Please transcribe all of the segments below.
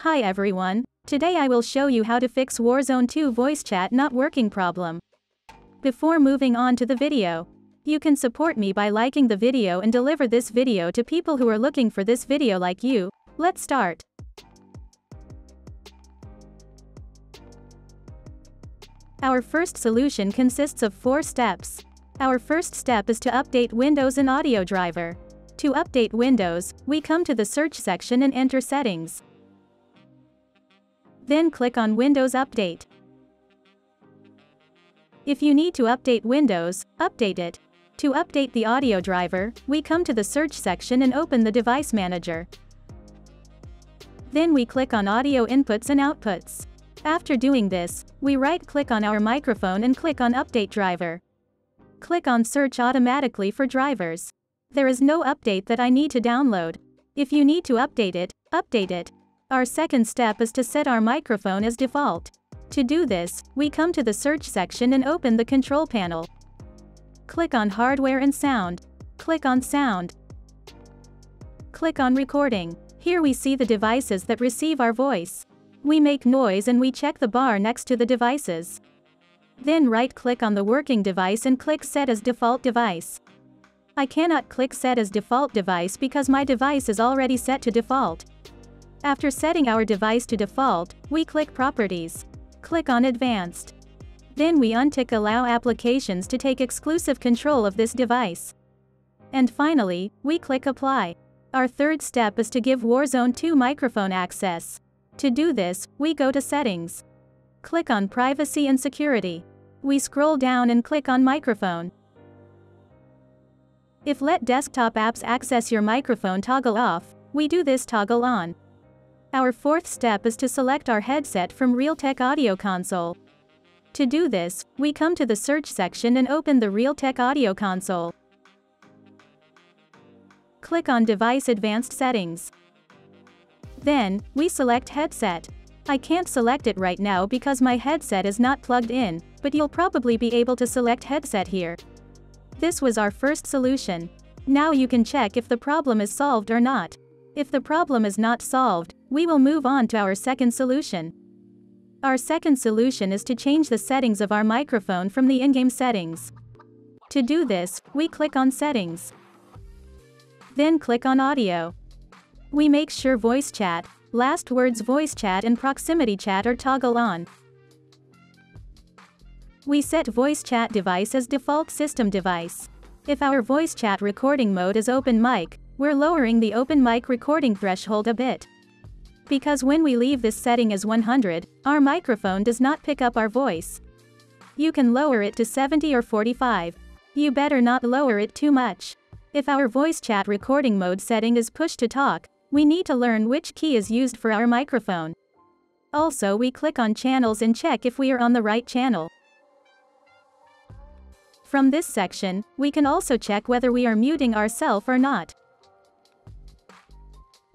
Hi everyone, today I will show you how to fix Warzone 2 voice chat not working problem. Before moving on to the video, you can support me by liking the video and deliver this video to people who are looking for this video like you. Let's start. Our first solution consists of 4 steps. Our first step is to update Windows and audio driver. To update Windows, we come to the search section and enter settings. Then click on Windows Update. If you need to update Windows, update it. To update the audio driver, we come to the search section and open the device manager. Then we click on Audio Inputs and Outputs. After doing this, we right-click on our microphone and click on Update Driver. Click on Search automatically for drivers. There is no update that I need to download. If you need to update it, update it. Our second step is to set our microphone as default. To do this, we come to the search section and open the control panel. Click on Hardware and Sound. Click on Sound. Click on Recording. Here we see the devices that receive our voice. We make noise and we check the bar next to the devices. Then right-click on the working device and click Set as Default Device. I cannot click Set as Default Device because my device is already set to default. After setting our device to default, we click Properties. Click on Advanced. Then we untick Allow applications to take exclusive control of this device. And finally, we click Apply. Our third step is to give Warzone 2 microphone access. To do this, we go to Settings. Click on Privacy and Security. We scroll down and click on Microphone. If Let Desktop Apps Access Your Microphone toggle off, we do this toggle on. Our fourth step is to select our headset from Realtek Audio Console. To do this, we come to the search section and open the Realtek Audio Console. Click on Device Advanced Settings. Then, we select Headset. I can't select it right now because my headset is not plugged in, but you'll probably be able to select headset here. This was our first solution. Now you can check if the problem is solved or not. If the problem is not solved, we will move on to our second solution. Our second solution is to change the settings of our microphone from the in-game settings. To do this, we click on Settings. Then click on Audio. We make sure Voice Chat, Last Words Voice Chat and Proximity Chat are toggle on. We set Voice Chat Device as Default System Device. If our voice chat recording mode is Open Mic, we're lowering the open mic recording threshold a bit. Because when we leave this setting as 100, our microphone does not pick up our voice. You can lower it to 70 or 45. You better not lower it too much. If our voice chat recording mode setting is Push to Talk, we need to learn which key is used for our microphone. Also, we click on Channels and check if we are on the right channel. From this section, we can also check whether we are muting ourselves or not.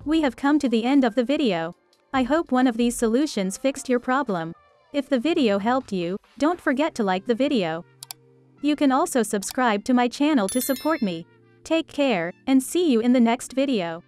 We have come to the end of the video. I hope one of these solutions fixed your problem. If the video helped you, don't forget to like the video. You can also subscribe to my channel to support me. Take care, and see you in the next video.